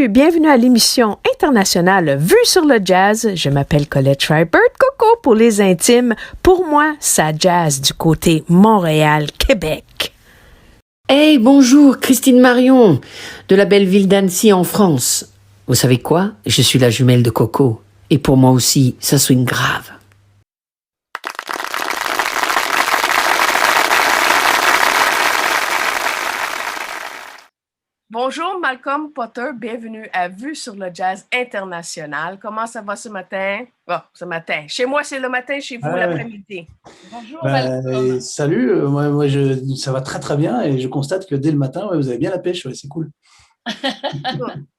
bienvenue à l'émission internationale Vue sur le jazz. Je m'appelle Colette Schreibert, Coco pour les intimes. Pour moi, ça jazz du côté Montréal-Québec. Hey, bonjour, Christine Marion, de la belle ville d'Annecy en France. Vous savez quoi? Je suis la jumelle de Coco. Et pour moi aussi, ça swing grave. Bonjour Malcolm Potter, bienvenue à Vue sur le jazz international. Comment ça va ce matin? Bon, ce matin. Chez moi, c'est le matin, chez vous, l'après-midi. Bonjour Malcolm. Salut, ça va très très bien et je constate que dès le matin, vous avez bien la pêche, c'est cool.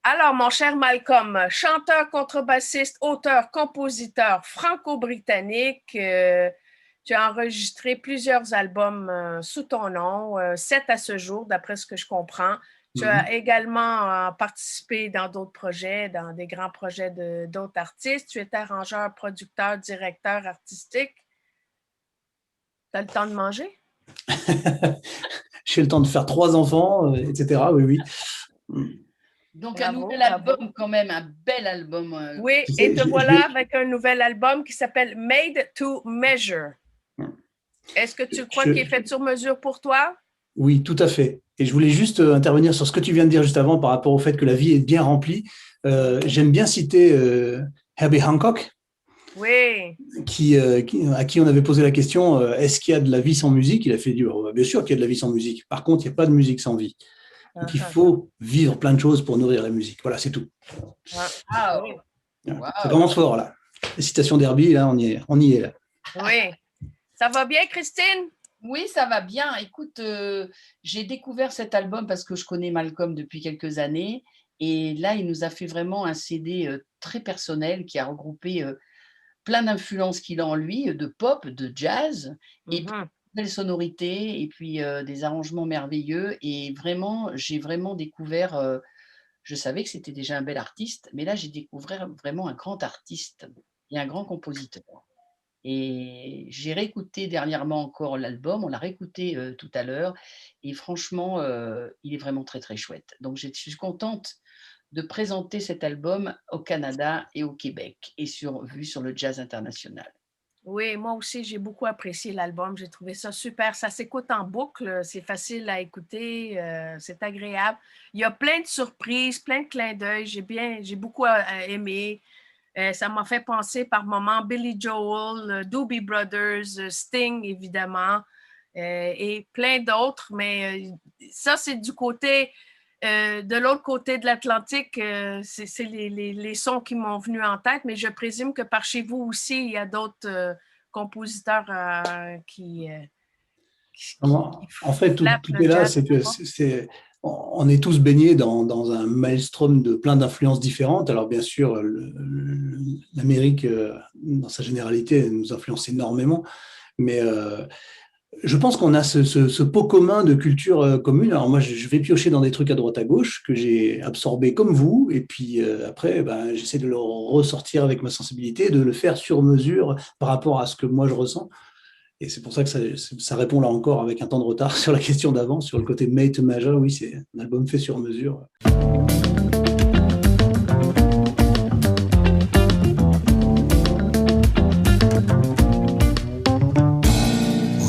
Alors, mon cher Malcolm, chanteur, contrebassiste, auteur, compositeur franco-britannique, tu as enregistré plusieurs albums sous ton nom, 7 à ce jour, d'après ce que je comprends. Tu as également participé dans d'autres projets, dans des grands projets d'autres artistes. Tu étais arrangeur, producteur, directeur artistique. Tu as le temps de manger? J'ai le temps de faire 3 enfants, etc. Oui. Donc, bravo, un nouvel album quand même, un bel album. Oui, et te voilà avec un nouvel album qui s'appelle Made to Measure. Est-ce que tu crois qu'il est fait sur mesure pour toi? Oui, tout à fait. Et je voulais juste intervenir sur ce que tu viens de dire juste avant par rapport au fait que la vie est bien remplie. J'aime bien citer Herbie Hancock, oui. À qui on avait posé la question est-ce qu'il y a de la vie sans musique? Il a fait dire bien sûr qu'il y a de la vie sans musique. Par contre, il n'y a pas de musique sans vie. Donc, il faut vivre plein de choses pour nourrir la musique. Voilà, c'est tout. Ah, oui. Ça commence fort, là. Les citations d'Herbie, là, on y est là. Oui. Ça va bien, Christine? Oui, ça va bien. Écoute, j'ai découvert cet album parce que je connais Malcolm depuis quelques années. Et là, il nous a fait vraiment un CD très personnel qui a regroupé plein d'influences qu'il a en lui, de pop, de jazz, et puis des sonorités, et puis des arrangements merveilleux. Et vraiment, j'ai vraiment découvert, je savais que c'était déjà un bel artiste, mais là, j'ai découvert vraiment un grand artiste et un grand compositeur. Et j'ai réécouté dernièrement encore l'album, on l'a réécouté tout à l'heure, et franchement, il est vraiment très très chouette. Donc je suis contente de présenter cet album au Canada et au Québec, et Vue sur le jazz international. Oui, moi aussi, j'ai beaucoup apprécié l'album, j'ai trouvé ça super, ça s'écoute en boucle, c'est facile à écouter, c'est agréable. Il y a plein de surprises, plein de clins d'œil, j'ai beaucoup aimé. Ça m'a fait penser par moments Billy Joel, Doobie Brothers, Sting, évidemment, et plein d'autres. Mais ça, c'est du côté, de l'autre côté de l'Atlantique, c'est les sons qui m'ont venu en tête. Mais je présume que par chez vous aussi, il y a d'autres compositeurs qui en fait, tout est là, c'est que on est tous baignés dans un maelstrom de plein d'influences différentes. Alors bien sûr, l'Amérique, dans sa généralité, nous influence énormément, mais je pense qu'on a ce pot commun de culture commune. Alors moi, je vais piocher dans des trucs à droite à gauche que j'ai absorbés comme vous, et puis après, j'essaie de le ressortir avec ma sensibilité, de le faire sur mesure par rapport à ce que moi je ressens. Et c'est pour ça que ça répond là encore avec un temps de retard sur la question d'avant, sur le côté made to measure. Oui, c'est un album fait sur mesure.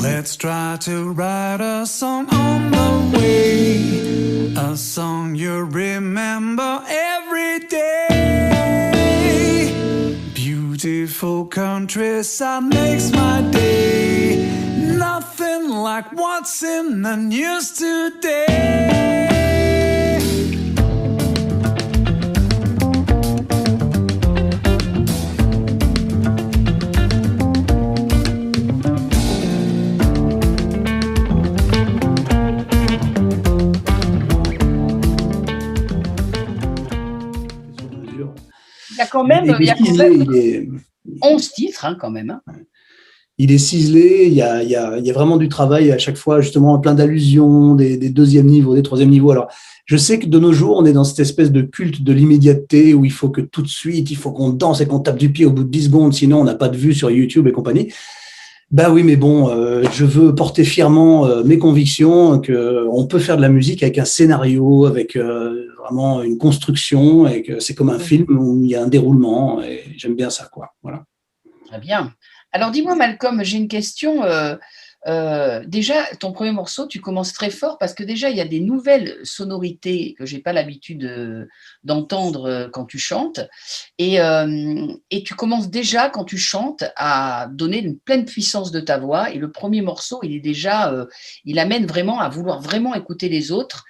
Let's try to write a song on the way, a song you remember every day. Beautiful countryside makes my day. Nothing like what's in the news today. Il y a quand même, 11 titres, quand même. Hein. Il est ciselé, il y a vraiment du travail à chaque fois, justement, plein d'allusions, des deuxièmes niveaux, des troisièmes niveaux. Alors, je sais que de nos jours, on est dans cette espèce de culte de l'immédiateté où il faut que tout de suite, il faut qu'on danse et qu'on tape du pied au bout de 10 secondes, sinon on n'a pas de vue sur YouTube et compagnie. Bah oui, mais bon, je veux porter fièrement mes convictions que on peut faire de la musique avec un scénario, avec vraiment une construction, et que c'est comme un film où il y a un déroulement, et j'aime bien ça, quoi. Voilà. Très bien. Alors, dis-moi, Malcolm, j'ai une question. Déjà, ton premier morceau, tu commences très fort parce que déjà, il y a des nouvelles sonorités que j'ai pas l'habitude d'entendre quand tu chantes. Et tu commences déjà, quand tu chantes, à donner une pleine puissance de ta voix. Et le premier morceau, il est déjà, il amène vraiment à vouloir vraiment écouter les autres.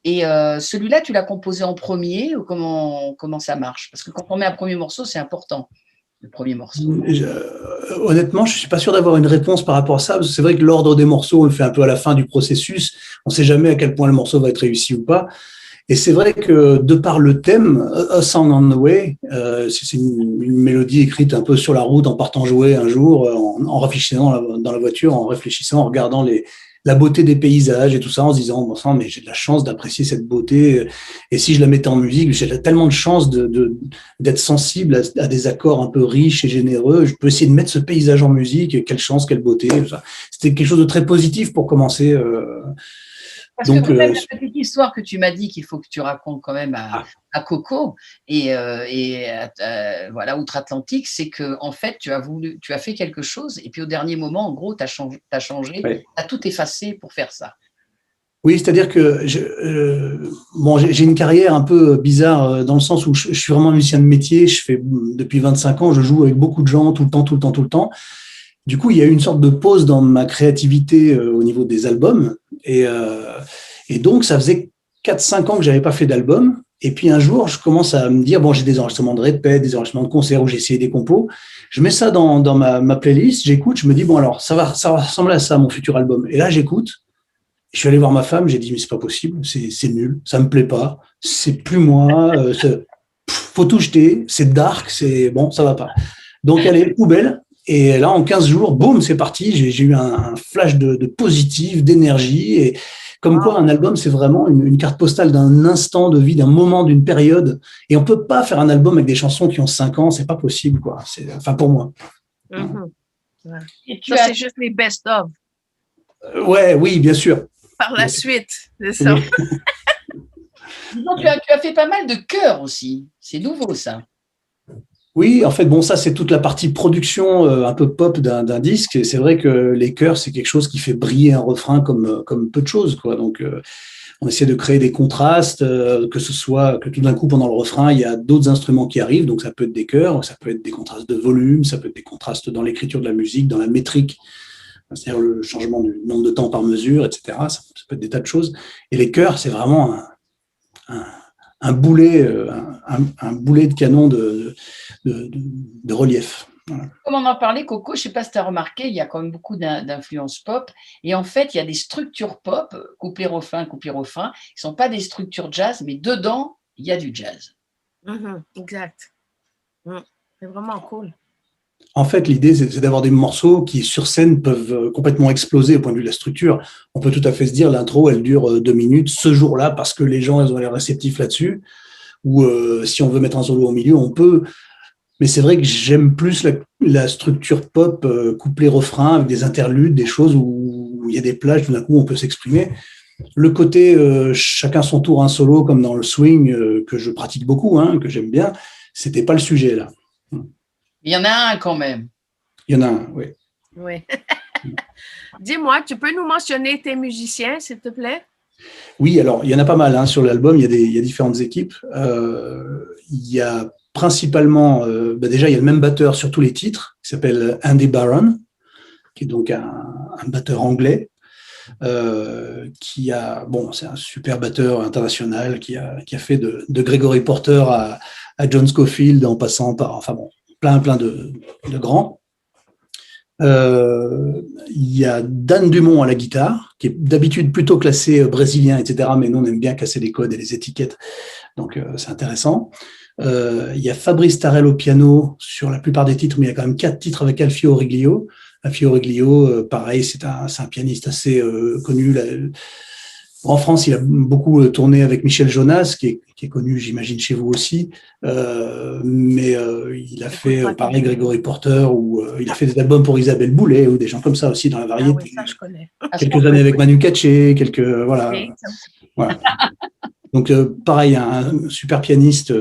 Et celui-là, tu l'as composé en premier ou comment ça marche? Parce que quand on met un premier morceau, c'est important, le premier morceau. Honnêtement, je suis pas sûr d'avoir une réponse par rapport à ça, parce que c'est vrai que l'ordre des morceaux, on le fait un peu à la fin du processus. On sait jamais à quel point le morceau va être réussi ou pas. Et c'est vrai que de par le thème, A Song on the Way, c'est une mélodie écrite un peu sur la route, en partant jouer un jour, en réfléchissant dans la voiture, en réfléchissant, en regardant la beauté des paysages et tout ça, en se disant, bon sang, mais j'ai de la chance d'apprécier cette beauté. Et si je la mettais en musique, j'ai tellement de chance d'être sensible à des accords un peu riches et généreux. Je peux essayer de mettre ce paysage en musique. Quelle chance, quelle beauté. C'était quelque chose de très positif pour commencer. Parce que quand même, la petite histoire que tu m'as dit qu'il faut que tu racontes quand même à Coco et voilà, outre-Atlantique, c'est que en fait, tu as fait quelque chose et puis au dernier moment, en gros, tu as changé, Ouais. tu as tout effacé pour faire ça. Oui, c'est-à-dire que j'ai une carrière un peu bizarre dans le sens où je suis vraiment musicien de métier. Je fais depuis 25 ans, je joue avec beaucoup de gens tout le temps. Du coup, il y a eu une sorte de pause dans ma créativité au niveau des albums. Et donc, ça faisait 4-5 ans que j'avais pas fait d'album. Et puis un jour, je commence à me dire, bon, j'ai des enregistrements de répète, des enregistrements de concerts où j'ai essayé des compos. Je mets ça dans ma playlist, j'écoute, je me dis, bon, alors, ça va ressembler à ça, mon futur album. Et là, j'écoute. Je suis allé voir ma femme, j'ai dit, mais c'est pas possible, c'est nul, ça me plaît pas, c'est plus moi, faut tout jeter, c'est dark, c'est bon, ça va pas. Donc, allez, poubelle. Et là, en 15 jours, boum, c'est parti. J'ai eu un flash de positif, d'énergie. Et comme quoi, un album, c'est vraiment une carte postale d'un instant de vie, d'un moment, d'une période. Et on peut pas faire un album avec des chansons qui ont 5 ans, c'est pas possible, quoi. Enfin, pour moi. Ouais. Ça, c'est juste les best-of. Oui, bien sûr. Par la suite, c'est ça. Oui. Disons, tu as fait pas mal de chœurs aussi. C'est nouveau, ça. Oui, en fait, bon, ça, c'est toute la partie production un peu pop d'un disque. Et c'est vrai que les chœurs, c'est quelque chose qui fait briller un refrain comme peu de choses, quoi. Donc, on essaie de créer des contrastes, que ce soit que tout d'un coup, pendant le refrain, il y a d'autres instruments qui arrivent. Donc, ça peut être des chœurs, ça peut être des contrastes de volume, ça peut être des contrastes dans l'écriture de la musique, dans la métrique, c'est-à-dire le changement du nombre de temps par mesure, etc. Ça peut être des tas de choses. Et les chœurs, c'est vraiment un boulet de canon de relief. Voilà. Comme on en parlait, Coco, je ne sais pas si tu as remarqué, il y a quand même beaucoup d'influences pop. Et en fait, il y a des structures pop, couplet-refrain, couplet-refrain, qui ne sont pas des structures jazz, mais dedans, il y a du jazz. Exact. C'est vraiment cool. En fait, l'idée, c'est d'avoir des morceaux qui, sur scène, peuvent complètement exploser au point de vue de la structure. On peut tout à fait se dire, l'intro, elle dure 2 minutes, ce jour-là, parce que les gens, ils ont l'air réceptifs là-dessus. Ou si on veut mettre un solo au milieu, on peut. Mais c'est vrai que j'aime plus la structure pop, couplet-refrain, avec des interludes, des choses où il y a des plages, tout d'un coup, on peut s'exprimer. Le côté chacun son tour, un solo, comme dans le swing, que je pratique beaucoup, que j'aime bien, c'était pas le sujet, là. Il y en a un quand même. Il y en a un, oui. Oui. Dis-moi, tu peux nous mentionner tes musiciens, s'il te plaît? Oui, alors, il y en a pas mal sur l'album, il y a différentes équipes. Il y a principalement, déjà, il y a le même batteur sur tous les titres, qui s'appelle Andy Barron, qui est donc un batteur anglais, qui a, c'est un super batteur international, qui a fait de Gregory Porter à John Scofield, en passant par, plein de grands. Il y a Dan Dumont à la guitare, qui est d'habitude plutôt classé brésilien, etc. Mais nous, on aime bien casser les codes et les étiquettes, donc c'est intéressant. Il y a Fabrice Tarel au piano sur la plupart des titres, mais il y a quand même 4 titres avec Alfio Riglio. Alfio Riglio, pareil, c'est un pianiste assez connu. En France, il a beaucoup tourné avec Michel Jonas, qui est connu, j'imagine, chez vous aussi. Mais il a fait, pareil, Gregory Porter, ou il a fait des albums pour Isabelle Boulay, ou des gens comme ça aussi dans la variété. Ah oui, ça, je connais. Quelques années avec Manu Katché, voilà. Oui, ça aussi. Voilà. Donc, pareil, un super pianiste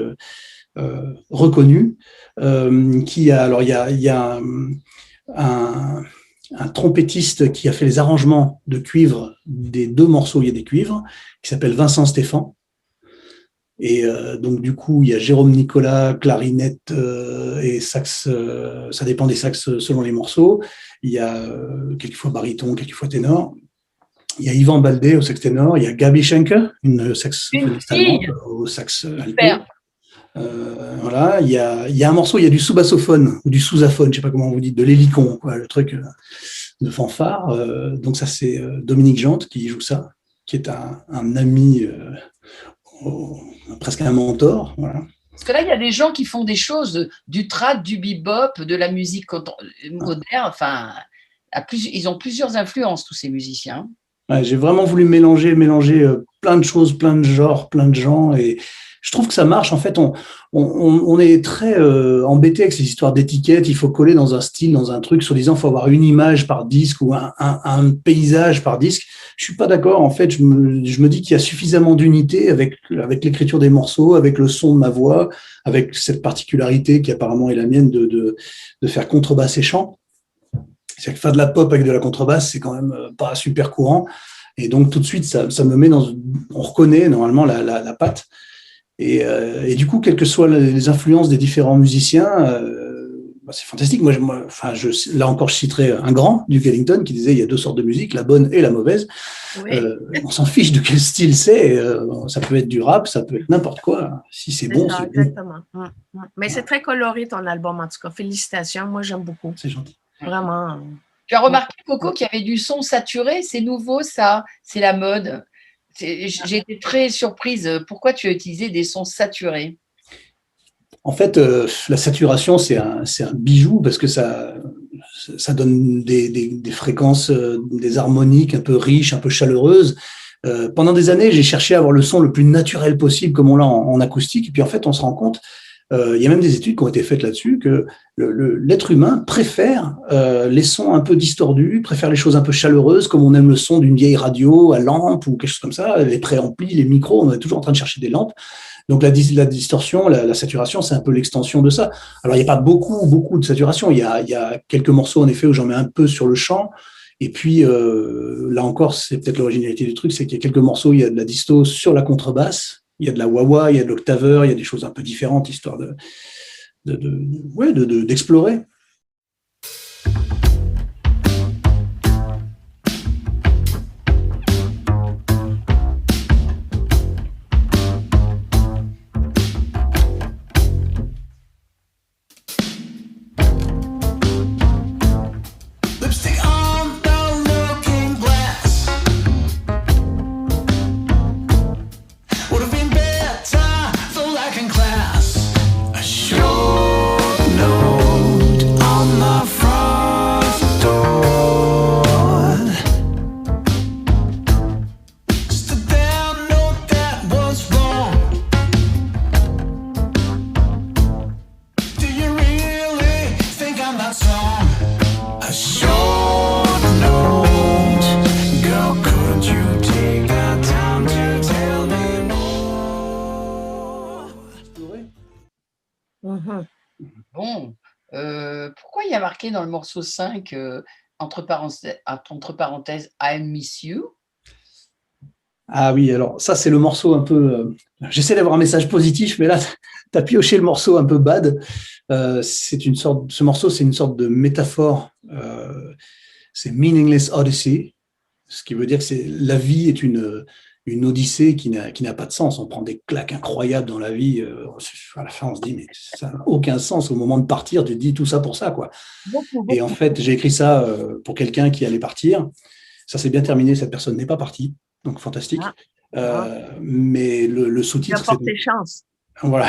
reconnu, alors il y a un trompettiste qui a fait les arrangements de cuivre des 2 morceaux où il y a des cuivres, qui s'appelle Vincent Stéphan. Et donc, du coup, il y a Jérôme Nicolas, clarinette et sax, ça dépend des sax selon les morceaux. Il y a quelquefois baryton, quelquefois ténor. Il y a Yvan Baldé au sax ténor. Il y a Gabi Schenker, une saxophoniste allemande au sax alto. Voilà, il y a un morceau, il y a du sous-bassophone ou du sous-aphone, je sais pas comment vous dites, de l'hélicon, quoi, le truc de fanfare. Donc ça, c'est Dominique Jante qui joue ça, qui est un ami, presque un mentor. Voilà. Parce que là, il y a des gens qui font des choses, du trad, du bebop, de la musique moderne. Enfin, ils ont plusieurs influences, tous ces musiciens. Ouais, j'ai vraiment voulu mélanger plein de choses, plein de genres, plein de gens, et je trouve que ça marche. En fait, on est très embêté avec ces histoires d'étiquettes. Il faut coller dans un style, dans un truc, soi-disant, il faut avoir une image par disque ou un paysage par disque. Je suis pas d'accord. En fait, je me dis qu'il y a suffisamment d'unité avec l'écriture des morceaux, avec le son de ma voix, avec cette particularité qui apparemment est la mienne de faire contrebasse et chant. C'est que faire de la pop avec de la contrebasse, c'est quand même pas super courant. Et donc, tout de suite, ça me met on reconnaît normalement la patte. Et du coup, quelles que soient les influences des différents musiciens, c'est fantastique. Là encore, je citerai un grand, Duke Ellington, qui disait il y a 2 sortes de musique, la bonne et la mauvaise. Oui. On s'en fiche de quel style c'est. Ça peut être du rap, ça peut être n'importe quoi. Si c'est bon, c'est exactement. Bon. Mais c'est très coloré ton album, en tout cas. Félicitations. Moi, j'aime beaucoup. C'est gentil. Vraiment. Tu as remarqué, Coco, qu'il y avait du son saturé. C'est nouveau, ça. C'est la mode. J'ai été très surprise. Pourquoi tu as utilisé des sons saturés? En fait, la saturation, c'est un bijou parce que ça donne des fréquences, des harmoniques un peu riches, un peu chaleureuses. Pendant des années, j'ai cherché à avoir le son le plus naturel possible, comme on l'a en acoustique. Et puis, en fait, on se rend compte, il y a même des études qui ont été faites là-dessus, que l'être humain préfère les sons un peu distordus, préfère les choses un peu chaleureuses, comme on aime le son d'une vieille radio à lampe ou quelque chose comme ça, les préamplis, les micros, on est toujours en train de chercher des lampes. Donc la distorsion, la saturation, c'est un peu l'extension de ça. Alors il n'y a pas beaucoup de saturation, il y a quelques morceaux en effet où j'en mets un peu sur le chant, et puis là encore, c'est peut-être l'originalité du truc, c'est qu'il y a quelques morceaux, il y a de la disto sur la contrebasse, il y a de la wah-wah, il y a de l'octaveur, il y a des choses un peu différentes, histoire d'explorer. Bon, pourquoi il y a marqué dans le morceau 5, entre parenthèses, I miss you? Ah oui, alors ça, c'est le morceau un peu... j'essaie d'avoir un message positif, mais là, tu as pioché le morceau un peu bad. Ce morceau, c'est une sorte de métaphore. C'est Meaningless Odyssey, ce qui veut dire que la vie est une odyssée qui n'a pas de sens. On prend des claques incroyables dans la vie. À la fin, on se dit, mais ça n'a aucun sens. Au moment de partir, tu te dis tout ça pour ça, quoi. Et en fait, j'ai écrit ça pour quelqu'un qui allait partir. Ça s'est bien terminé. Cette personne n'est pas partie. Donc, fantastique. Mais le sous-titre... Il a porté chance. Voilà.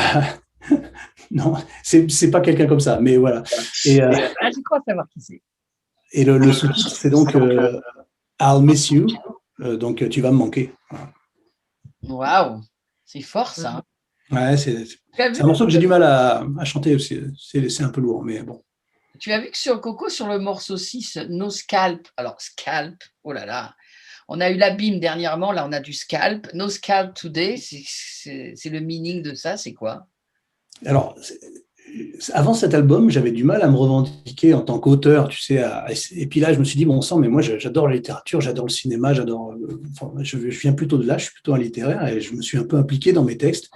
Non, c'est pas quelqu'un comme ça, mais voilà. Et, je crois savoir qui c'est. Et le sous-titre, c'est donc I'll Miss You. donc tu vas me manquer. Waouh, c'est fort ça. Ouais, c'est Tu as vu, un morceau que j'ai du mal à chanter aussi. C'est un peu lourd, mais bon. tu as vu que sur Coco, sur le morceau 6, No Scalp, alors Scalp, oh là là, on a eu l'abîme dernièrement, là on a du Scalp, No Scalp Today, c'est le meaning de ça, c'est quoi? Alors, avant cet album, j'avais du mal à me revendiquer en tant qu'auteur, tu sais. Et puis là, je me suis dit, bon sang, mais moi, j'adore la littérature, j'adore le cinéma, j'adore. Enfin, je viens plutôt de là, je suis plutôt un littéraire et je me suis un peu impliqué dans mes textes.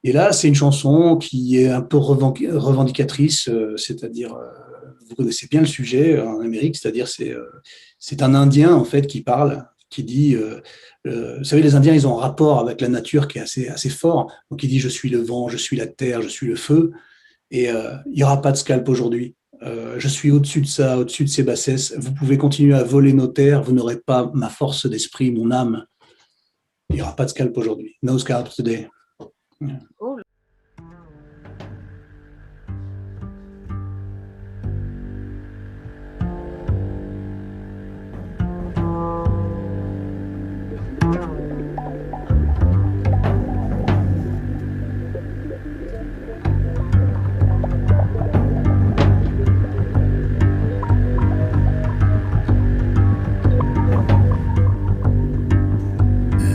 Et là, c'est une chanson qui est un peu revendicatrice, c'est-à-dire, vous connaissez bien le sujet en Amérique, c'est-à-dire c'est un Indien en fait qui parle, qui dit, vous savez, les Indiens, ils ont un rapport avec la nature qui est assez fort. Donc il dit, je suis le vent, je suis la terre, je suis le feu, et il n'y aura pas de scalp aujourd'hui. Je suis au-dessus de ça, au-dessus de ces bassesses. Vous pouvez continuer à voler nos terres, vous n'aurez pas ma force d'esprit, mon âme. Il n'y aura pas de scalp aujourd'hui. No scalp today. Oh,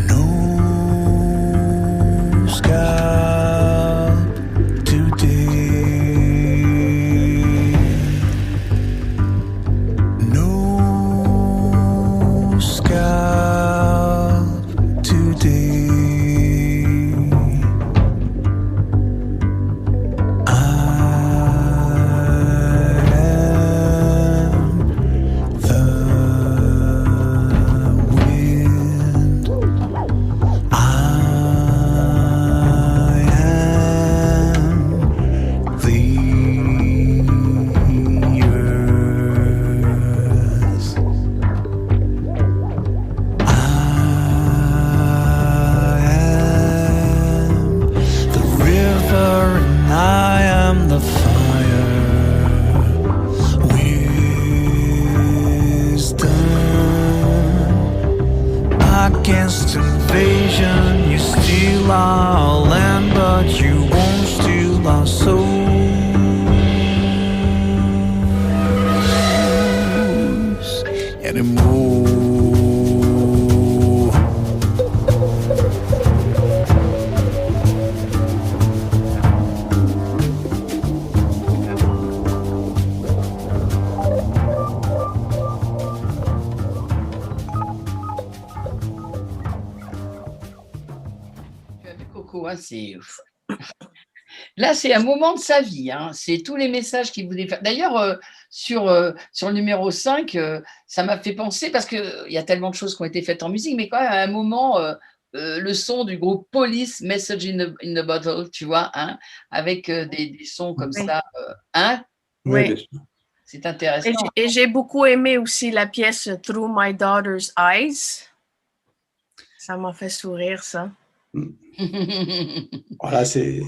No scalp today. No scalp today. I am the wind. I am the earth. I am the river and I am the fire. Wisdom against invasion, you steal our land, but you won't steal our souls anymore. Tu as vu Coco, hein, là c'est un moment de sa vie, hein, c'est tous les messages qu'il voulait faire. D'ailleurs, sur le numéro 5, ça m'a fait penser, parce qu'il y a tellement de choses qui ont été faites en musique, mais quand même à un moment, le son du groupe Police, Message in the Bottle, tu vois, hein, avec des sons comme Oui. ça, hein, Oui, Oui. bien sûr. c'est intéressant. Et j'ai beaucoup aimé aussi la pièce Through My Daughter's Eyes. Ça m'a fait sourire, ça. Voilà, c'est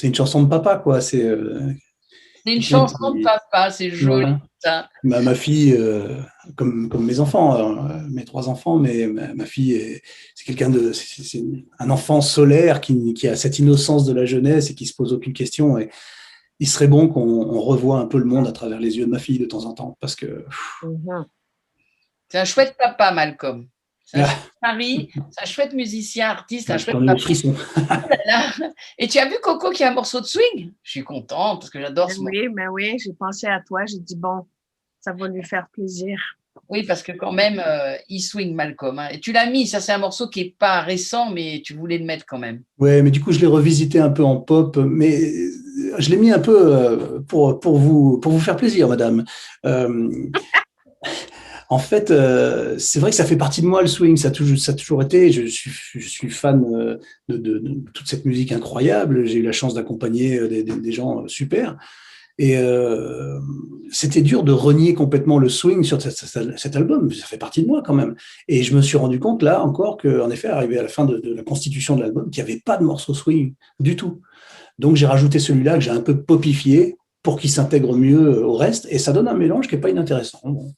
une chanson de papa, quoi. C'est une chanson de papa, c'est joli, Voilà. ça. Ma fille, comme mes enfants, mes 3 enfants, mais ma fille, c'est quelqu'un c'est un enfant solaire qui a cette innocence de la jeunesse et qui se pose aucune question. Et il serait bon qu'on revoie un peu le monde à travers les yeux de ma fille de temps en temps, parce que Mhm. C'est un chouette papa, Malcolm. C'est un Ah. chouette mari, c'est un chouette musicien, artiste, un chouette j'en ai le papa. frisson. Là. Et tu as vu Coco qui a un morceau de swing? Je suis contente parce que j'adore ce morceau. Mais oui, j'ai pensé à toi. J'ai dit, bon, ça va lui faire plaisir. Oui, parce que quand même, il swing Malcolm, hein. Et tu l'as mis, ça c'est un morceau qui n'est pas récent, mais tu voulais le mettre quand même. Ouais, mais du coup, je l'ai revisité un peu en pop, mais je l'ai mis un peu pour vous faire plaisir, madame. En fait, c'est vrai que ça fait partie de moi, le swing, ça a toujours été. Je suis fan de toute cette musique incroyable. J'ai eu la chance d'accompagner des gens super. Et c'était dur de renier complètement le swing sur cet album. Ça fait partie de moi quand même. Et je me suis rendu compte là encore qu'en effet, arrivé à la fin de la constitution de l'album, qu'il n'y avait pas de morceau swing du tout. Donc j'ai rajouté celui-là que j'ai un peu popifié pour qu'il s'intègre mieux au reste. Et ça donne un mélange qui n'est pas inintéressant. Bon.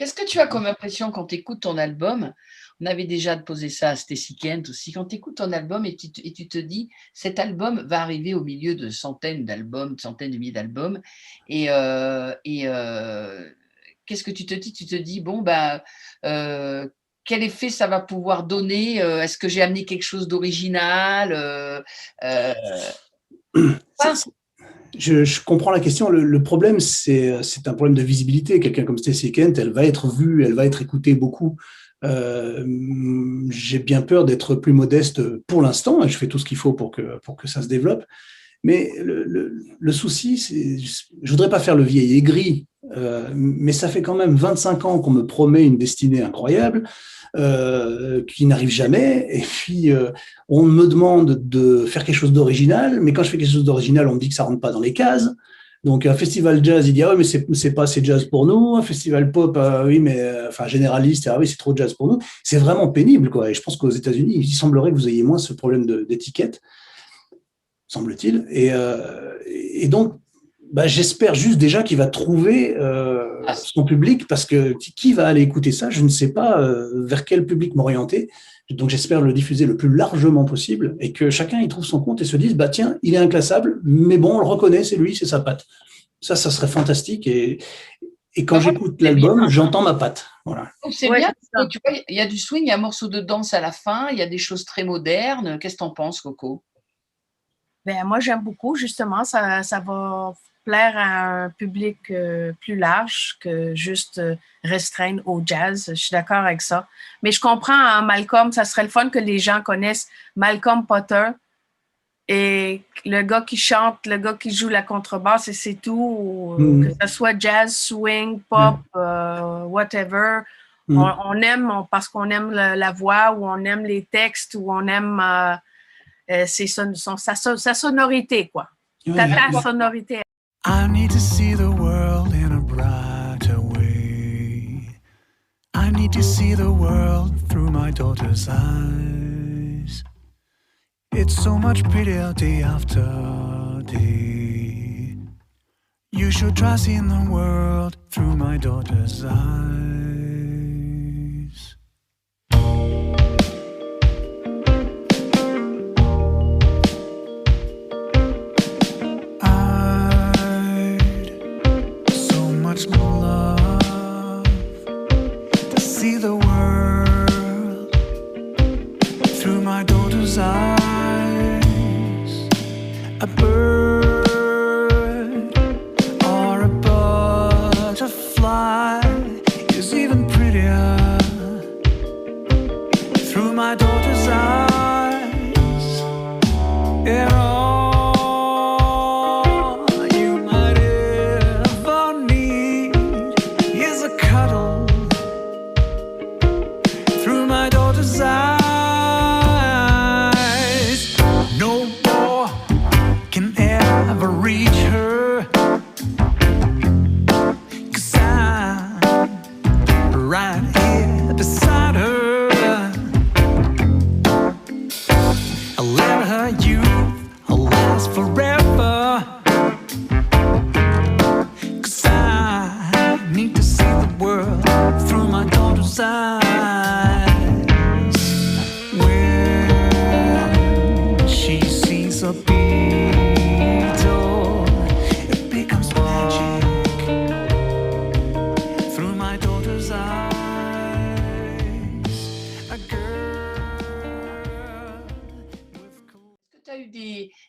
Qu'est-ce que tu as comme impression quand tu écoutes ton album? On avait déjà posé ça à Stacy Kent aussi. Quand tu écoutes ton album et tu te dis, cet album va arriver au milieu de centaines d'albums, de centaines de milliers d'albums. Qu'est-ce que tu te dis? Tu te dis, bon, quel effet ça va pouvoir donner? Est-ce que j'ai amené quelque chose d'original? Je comprends la question. Le problème, c'est un problème de visibilité. Quelqu'un comme Stacey Kent, elle va être vue, elle va être écoutée beaucoup. J'ai bien peur d'être plus modeste pour l'instant, et je fais tout ce qu'il faut pour que ça se développe. Mais le souci, c'est, je voudrais pas faire le vieil aigri, mais ça fait quand même 25 ans qu'on me promet une destinée incroyable, qui n'arrive jamais. Et puis, on me demande de faire quelque chose d'original, mais quand je fais quelque chose d'original, on me dit que ça rentre pas dans les cases. Donc, un festival jazz, il dit, ah oui, mais c'est pas assez jazz pour nous. Un festival pop, oui, mais, enfin, généraliste, ah oui, c'est trop jazz pour nous. C'est vraiment pénible, quoi. Et je pense qu'aux États-Unis, il semblerait que vous ayez moins ce problème d'étiquette, semble-t-il. Et donc, j'espère juste déjà qu'il va trouver son public, parce que qui va aller écouter ça? Je ne sais pas vers quel public m'orienter. Donc, j'espère le diffuser le plus largement possible et que chacun y trouve son compte et se dise, tiens, il est inclassable, mais bon, on le reconnaît, c'est lui, c'est sa patte. Ça serait fantastique. Et quand j'écoute l'album, j'entends ma patte. Voilà. C'est bien. Tu vois, il y a du swing, il y a un morceau de danse à la fin, il y a des choses très modernes. Qu'est-ce que tu en penses, Coco? Moi, j'aime beaucoup. Justement, ça va plaire à un public plus large que juste restreindre au jazz. Je suis d'accord avec ça. Mais je comprends, Malcolm, ça serait le fun que les gens connaissent Malcolm Potter et le gars qui chante, le gars qui joue la contrebasse et c'est tout. Que ce soit jazz, swing, pop, whatever. On aime parce qu'on aime la voix ou on aime les textes ou on aime sa sonorité, quoi. Ta sonorité. I need to see the world in a brighter way. I need to see the world through my daughter's eyes. It's so much prettier day after day. You should try seeing the world through my daughter's eyes. Love to see the world through my daughter's eyes. A bird or a butterfly is even prettier through my daughter's eyes. Yeah.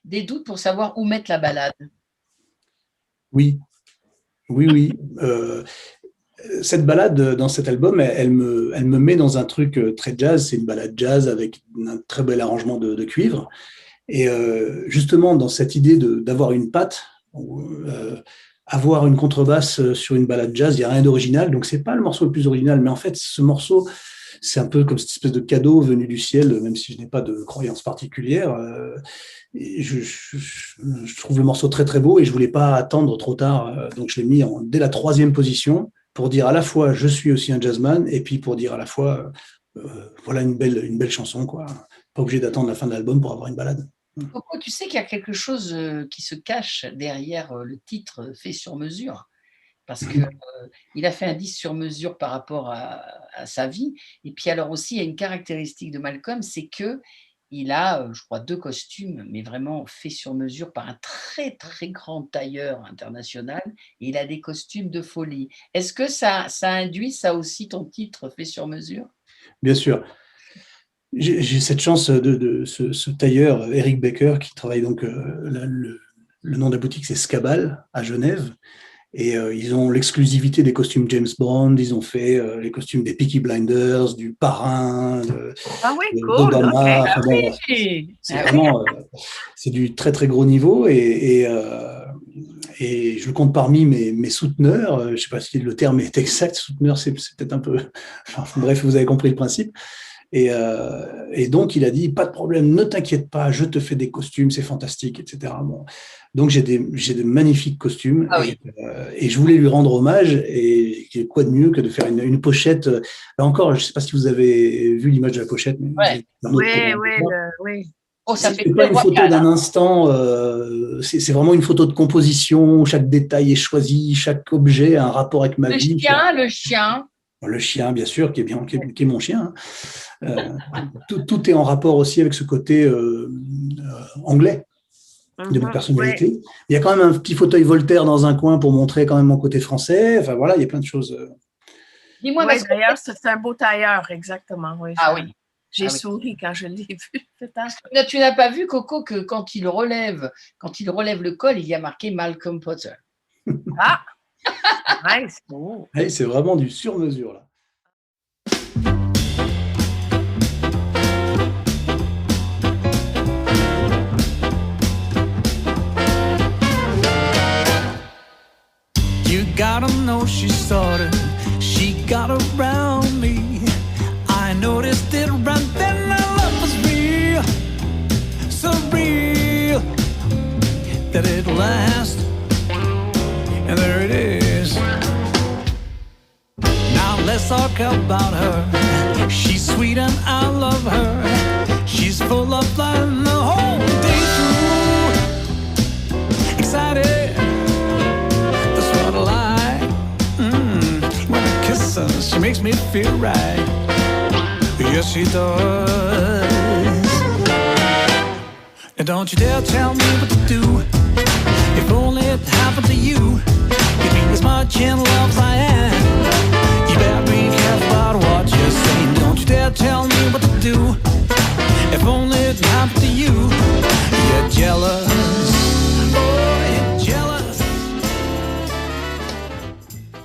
Des doutes pour savoir où mettre la balade? Oui. Cette balade dans cet album, elle me met dans un truc très jazz. C'est une balade jazz avec un très bel arrangement de cuivre. Et justement, dans cette idée d'avoir une patte, avoir une contrebasse sur une balade jazz, il n'y a rien d'original. Donc, ce n'est pas le morceau le plus original. Mais en fait, ce morceau, c'est un peu comme cette espèce de cadeau venu du ciel, même si je n'ai pas de croyance particulière. Je trouve le morceau très très beau et je voulais pas attendre trop tard, donc je l'ai mis dès la 3e position pour dire à la fois je suis aussi un jazzman et puis pour dire à la fois voilà une belle chanson, quoi. Pas obligé d'attendre la fin de l'album pour avoir une balade. Coco, tu sais qu'il y a quelque chose qui se cache derrière le titre fait sur mesure. parce que il a fait un disque sur mesure par rapport à sa vie. Et puis alors aussi, il y a une caractéristique de Malcolm, c'est que il a, je crois, 2 costumes, mais vraiment faits sur mesure par un très, très grand tailleur international, et il a des costumes de folie. Est-ce que ça induit ça aussi ton titre fait sur mesure? Bien sûr. J'ai cette chance de ce tailleur, Eric Baker, qui travaille donc, le nom de la boutique, c'est Scabal, à Genève. Et ils ont l'exclusivité des costumes James Bond, ils ont fait les costumes des Peaky Blinders, du Parrain, Ah oui, cool. d'Obama. OK. Enfin, bon, c'est vraiment, c'est du très très gros niveau. Et je le compte parmi mes souteneurs. Je ne sais pas si le terme est exact. Souteneur, c'est peut-être un peu. Enfin, bref, vous avez compris le principe. Et donc, il a dit, pas de problème, ne t'inquiète pas, je te fais des costumes, c'est fantastique, etc. Bon. Donc, j'ai de magnifiques costumes. Ah oui. Et je voulais lui rendre hommage. Et quoi de mieux que de faire une pochette. Là encore, je ne sais pas si vous avez vu l'image de la pochette. Mais Ouais. Oui. Oh, ça fait c'est pas une photo royal, d'un hein. instant, c'est vraiment une photo de composition, où chaque détail est choisi, chaque objet a un rapport avec ma vie. Le chien. Le chien, bien sûr, qui est mon chien. Tout est en rapport aussi avec ce côté anglais de ma personnalité. Oui. Il y a quand même un petit fauteuil Voltaire dans un coin pour montrer quand même mon côté français. Enfin voilà, il y a plein de choses. Dis-moi, Oui, d'ailleurs, c'est un beau tailleur, exactement. Oui, ah oui. J'ai Ah oui. souri quand je l'ai vu. Tu n'as pas vu, Coco, que quand il relève le col, il y a marqué Malcolm Potter. Ah! Nice. Oh. Hey, c'est vraiment du sur-mesure, là. You gotta know she started, she got around me. I noticed it right then, our love was real, so real, that it lasts, and there it is. Now let's talk about her, she's sweet and I love her, she's full of fun the whole day through, excited. When I kiss her, she makes me feel right. Yes, she does. Now don't you dare tell me what to do. If only it happened to you, you'd be as much in love as I am. You better be careful about what you're saying. Don't you dare tell me what to do. If only it happened to you, you're jealous. Oh, you're jealous.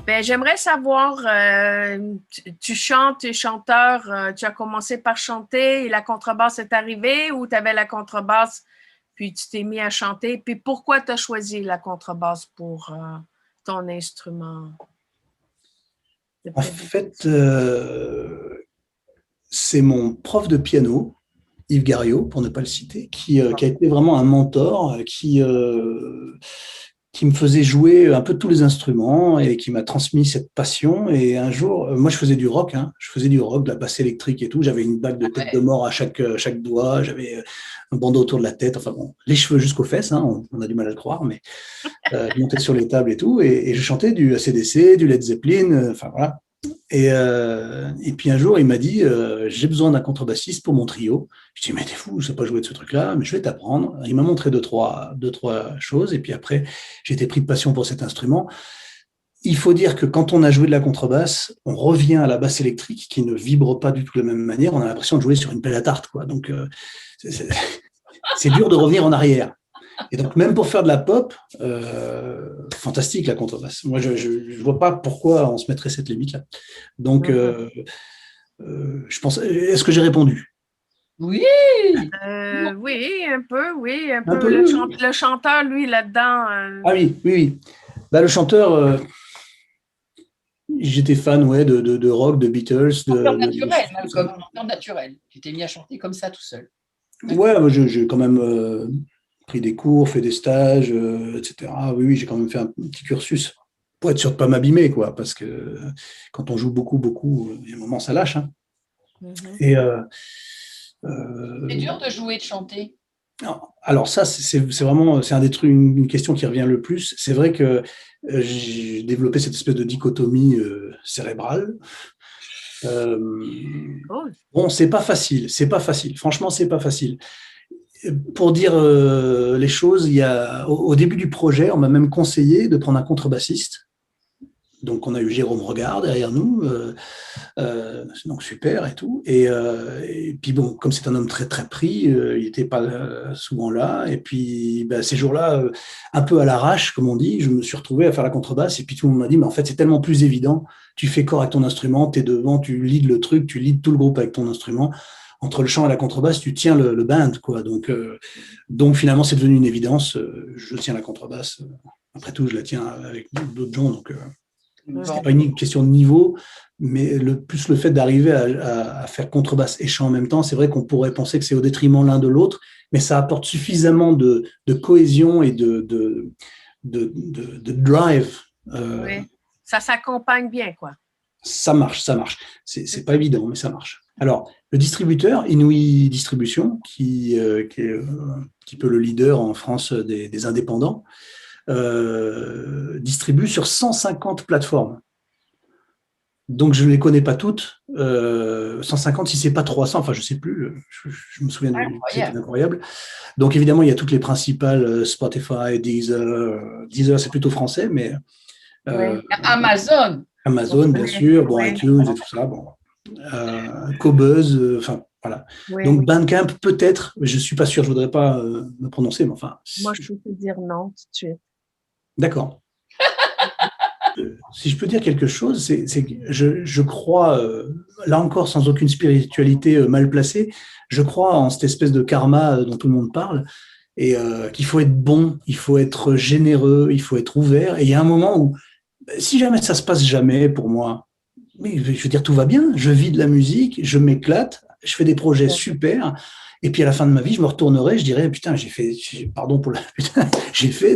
Ben, j'aimerais savoir, tu chantes, tu es chanteur, tu as commencé par chanter et la contrebasse est arrivée ou tu avais la contrebasse puis tu t'es mis à chanter? Puis pourquoi tu as choisi la contrebasse pour ton instrument? En fait, c'est mon prof de piano, Yves Gariot, pour ne pas le citer, qui a été vraiment un mentor, qui me faisait jouer un peu tous les instruments et qui m'a transmis cette passion. Et un jour, moi je faisais du rock, de la basse électrique et tout. J'avais une bague de tête de mort à chaque doigt, j'avais un bandeau autour de la tête, enfin bon, les cheveux jusqu'aux fesses, on a du mal à le croire, mais je montais sur les tables et tout. Et je chantais du AC/DC, du Led Zeppelin, enfin voilà. Et puis un jour, il m'a dit j'ai besoin d'un contrebassiste pour mon trio. Je dis mais t'es fou, je sais pas jouer de ce truc-là, mais je vais t'apprendre. Il m'a montré deux, trois choses, et puis après, j'ai été pris de passion pour cet instrument. Il faut dire que quand on a joué de la contrebasse, on revient à la basse électrique qui ne vibre pas du tout de la même manière. On a l'impression de jouer sur une pelle à tarte, quoi. Donc c'est dur de revenir en arrière. Et donc, même pour faire de la pop, fantastique la contrebasse. Moi, je ne vois pas pourquoi on se mettrait cette limite-là. Donc, je pense. Est-ce que j'ai répondu? Oui. Oui, un peu, oui. Un peu. Le chanteur, lui, là-dedans. Ah oui. Bah, le chanteur, j'étais fan de rock, de Beatles. Chanteur naturel, Malcolm, chanteur naturel. Tu t'es mis à chanter comme ça tout seul. Ouais, j'ai quand même pris des cours, fait des stages, etc. Oui, j'ai quand même fait un petit cursus pour être sûr de ne pas m'abîmer, quoi, parce que quand on joue beaucoup, il y a un moment, ça lâche. Et c'est dur de jouer, de chanter. Alors ça, c'est vraiment c'est un des trucs, une question qui revient le plus. C'est vrai que j'ai développé cette espèce de dichotomie cérébrale. Euh, Cool. bon, c'est pas facile, c'est pas facile. Franchement, c'est pas facile. Pour dire les choses, au début du projet, on m'a même conseillé de prendre un contrebassiste. Donc, on a eu Jérôme Regard derrière nous, donc super et tout. Et puis bon, comme c'est un homme très très pris, il n'était pas souvent là. Et puis ces jours-là, un peu à l'arrache, comme on dit, je me suis retrouvé à faire la contrebasse. Et puis tout le monde m'a dit, mais en fait, c'est tellement plus évident. Tu fais corps avec ton instrument, tu es devant, tu leads le truc, tu leads tout le groupe avec ton instrument. Entre le chant et la contrebasse, tu tiens le band, quoi. Donc finalement, c'est devenu une évidence. Je tiens la contrebasse. Après tout, je la tiens avec d'autres gens, donc. Ce n'est pas une question de niveau, mais plus le fait d'arriver à faire contrebasse et chant en même temps, c'est vrai qu'on pourrait penser que c'est au détriment l'un de l'autre, mais ça apporte suffisamment de cohésion et de drive. Oui. Ça s'accompagne bien, quoi. Ça marche, ça marche. C'est pas évident, mais ça marche. Alors, le distributeur, Inouï Distribution, qui est un petit peu le leader en France des indépendants, distribue sur 150 plateformes. Donc, je ne les connais pas toutes. 150, si ce n'est pas 300, enfin, je ne sais plus. Je me souviens c'était incroyable. Donc, évidemment, il y a toutes les principales, Spotify, Deezer, c'est plutôt français, mais... Amazon. Amazon, bien sûr, bon, iTunes et tout ça, bon. Qobuz, enfin, voilà. Oui. Donc, Bandcamp, peut-être, mais je ne suis pas sûr, je ne voudrais pas me prononcer, mais enfin... Moi, je peux te dire non tout de suite. D'accord. Si je peux dire quelque chose, c'est que je crois, là encore sans aucune spiritualité mal placée, je crois en cette espèce de karma dont tout le monde parle, et qu'il faut être bon, il faut être généreux, il faut être ouvert. Et il y a un moment où, si jamais ça se passe jamais pour moi, mais je veux dire, tout va bien, je vis de la musique, je m'éclate, je fais des projets super. Et puis à la fin de ma vie, je me retournerai, je dirais putain, j'ai fait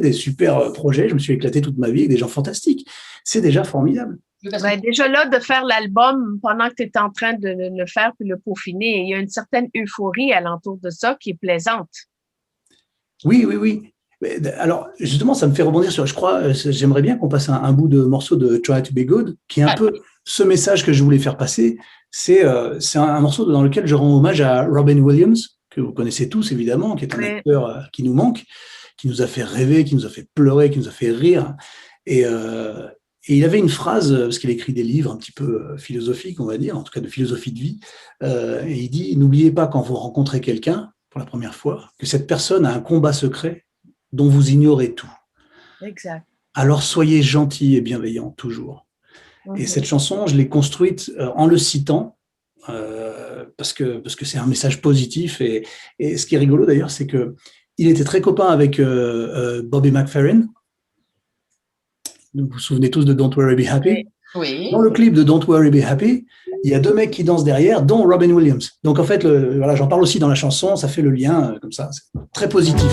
des super projets, je me suis éclaté toute ma vie avec des gens fantastiques. C'est déjà formidable. Ben, déjà là, de faire l'album pendant que tu es en train de le faire puis le peaufiner, il y a une certaine euphorie alentour de ça qui est plaisante. Oui. Alors justement, ça me fait rebondir sur, je crois, j'aimerais bien qu'on passe un bout de morceau de Try to Be Good, qui est un peu ce message que je voulais faire passer. C'est un morceau dans lequel je rends hommage à Robin Williams, que vous connaissez tous évidemment, qui est un acteur qui nous manque, qui nous a fait rêver, qui nous a fait pleurer, qui nous a fait rire. Et il avait une phrase, parce qu'il écrit des livres un petit peu philosophiques, on va dire, en tout cas de philosophie de vie, et il dit « N'oubliez pas quand vous rencontrez quelqu'un, pour la première fois, que cette personne a un combat secret dont vous ignorez tout. Exact. Alors soyez gentil et bienveillant, toujours. » Et cette chanson, je l'ai construite en le citant, parce que c'est un message positif. Et ce qui est rigolo d'ailleurs, c'est qu'il était très copain avec Bobby McFerrin. Vous vous souvenez tous de Don't Worry Be Happy. Oui. Dans le clip de Don't Worry Be Happy, il y a 2 mecs qui dansent derrière, dont Robin Williams. Donc en fait, voilà, j'en parle aussi dans la chanson, ça fait le lien comme ça, c'est très positif.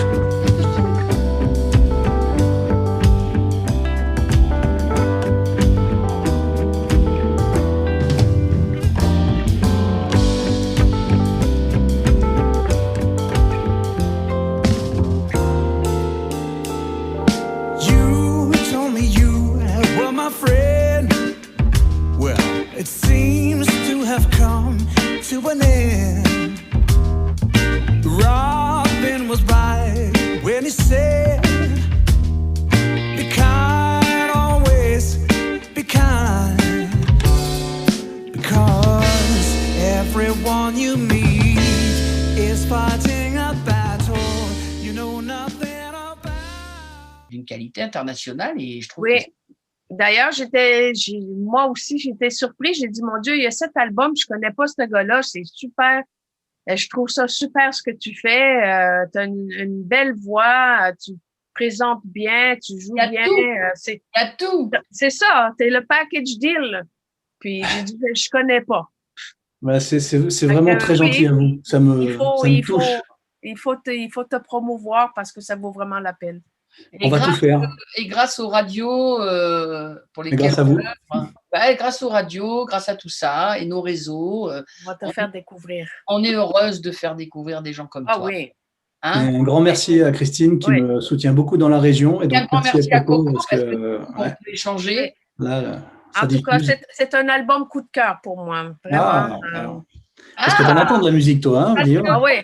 It seems to have come to an end. Robin was right when he said, be kind, always be kind. Because everyone you meet is fighting a battle you know nothing about. D'une qualité internationale et je trouve que... D'ailleurs, moi aussi, j'étais surprise. J'ai dit, mon Dieu, il y a cet album, je connais pas ce gars-là, c'est super. Je trouve ça super ce que tu fais. Tu as une belle voix, tu présentes bien, tu joues bien. Il y a tout. C'est ça, tu es le package deal. Puis j'ai dit, je connais pas. Ouais, c'est vraiment très gentil à vous. Ça me touche. Il faut te promouvoir parce que ça vaut vraiment la peine. On va tout faire. Et grâce aux radios, pour lesquelles grâce à vous. Grâce aux radios, grâce à tout ça, et nos réseaux. On va te faire découvrir. On est heureuse de faire découvrir des gens comme toi. Oui. Hein. Un grand merci à Christine qui Oui. me soutient beaucoup dans la région. Et Et un donc, grand merci à Coco parce parce que que on ouais, peut échanger. là, ça En tout cas, diffuse. c'est un album coup de cœur pour moi. Vraiment. Ah, alors. Parce que tu en entends de la musique, toi, hein, Guillaume? Ah oui,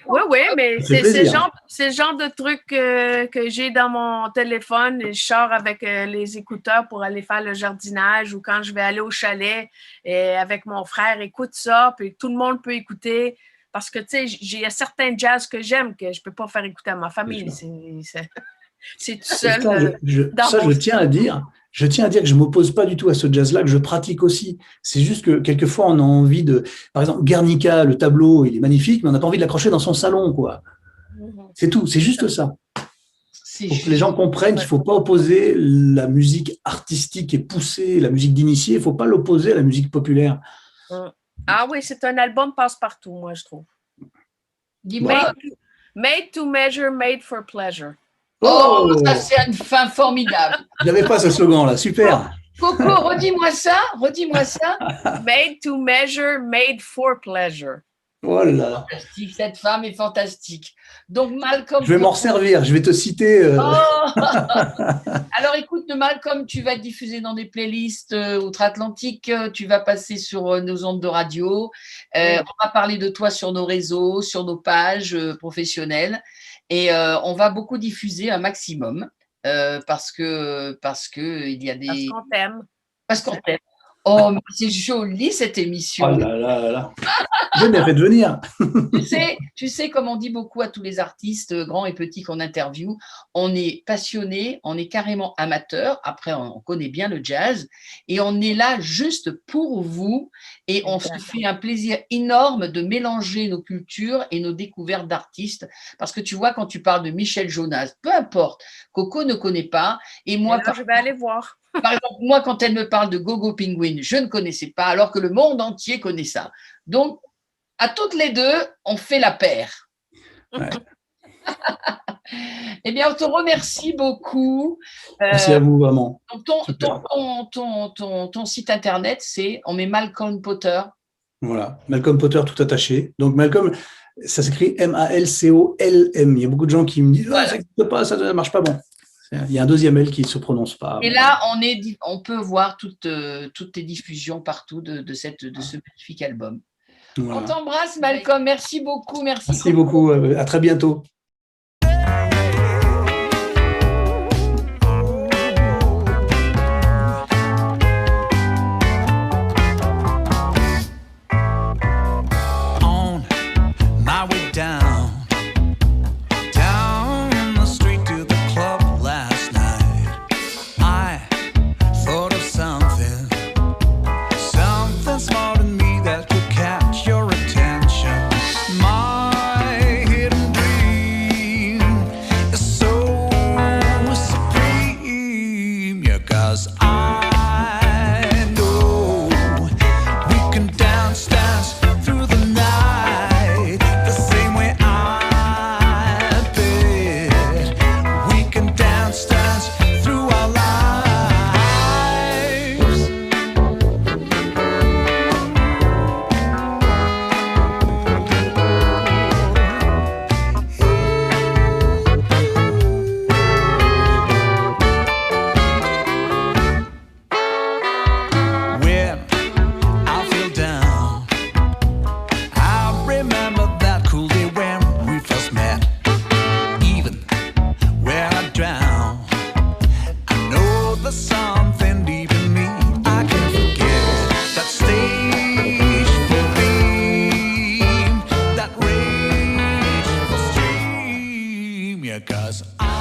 mais Ça fait c'est plaisir. le genre de truc que j'ai dans mon téléphone. Et je sors avec les écouteurs pour aller faire le jardinage ou quand je vais aller au chalet et avec mon frère, écoute ça, puis tout le monde peut écouter. Parce que, tu sais, il y a certains jazz que j'aime que je ne peux pas faire écouter à ma famille. C'est tout seul. Je tiens à dire. Je tiens à dire que je ne m'oppose pas du tout à ce jazz-là, que je pratique aussi. C'est juste que quelquefois, on a envie de… Par exemple, Guernica, le tableau, il est magnifique, mais on n'a pas envie de l'accrocher dans son salon, quoi. C'est tout, c'est juste ça. Pour que les gens comprennent qu'il ne faut pas opposer la musique artistique et poussée, la musique d'initié, il ne faut pas l'opposer à la musique populaire. Ah oui, c'est un album passe-partout, moi, je trouve. Dis-moi. Made to measure, made for pleasure. Oh, ça c'est une fin formidable. Je n'avais pas ce slogan-là, super. Coco, redis-moi ça. Made to measure, made for pleasure. Oh là là. Fantastique, cette femme est fantastique. Donc Malcolm. Je vais m'en servir, je vais te citer. Alors écoute, Malcolm, tu vas être diffusé dans des playlists outre-Atlantique, tu vas passer sur nos ondes de radio, on va parler de toi sur nos réseaux, sur nos pages professionnelles et on va beaucoup diffuser un maximum parce que il y a des… Parce qu'on t'aime. Parce qu'on t'aime. Oh, mais c'est joli cette émission. Oh là là là. J'ai bien fait de venir. Tu sais, comme on dit beaucoup à tous les artistes, grands et petits qu'on interviewe, on est passionné, on est carrément amateur. Après, on connaît bien le jazz et on est là juste pour vous et on se fait un plaisir énorme de mélanger nos cultures et nos découvertes d'artistes. Parce que tu vois, quand tu parles de Michel Jonas, peu importe, Coco ne connaît pas et moi, je vais aller voir. Par exemple, moi, quand elle me parle de Gogo Penguin, je ne connaissais pas, alors que le monde entier connaît ça. Donc, à toutes les deux, on fait la paire. Ouais. Eh bien, on te remercie beaucoup. Merci à vous, vraiment. Ton site internet, on met Malcolm Potter. Voilà, Malcolm Potter tout attaché. Donc, Malcolm, ça s'écrit M-A-L-C-O-L-M. Il y a beaucoup de gens qui me disent ça n'existe pas, ça ne marche pas. Bon. Il y a un deuxième L qui ne se prononce pas. Et là, on peut voir toutes tes diffusions partout de ce magnifique album. Voilà. On t'embrasse, Malcolm. Merci beaucoup. Merci beaucoup. À très bientôt. On my way down the street to the club last night, I thought of something smart in me that could catch your attention. My hidden dream is so supreme, yeah, 'cause I know we can dance through the night the same way I did. We can dance through our lives. When I feel down, I remember that cool day when we first met. Even where I drown, I know there's something deep in me I can't forget. That stage for me, that rageful stream, yeah, 'cause I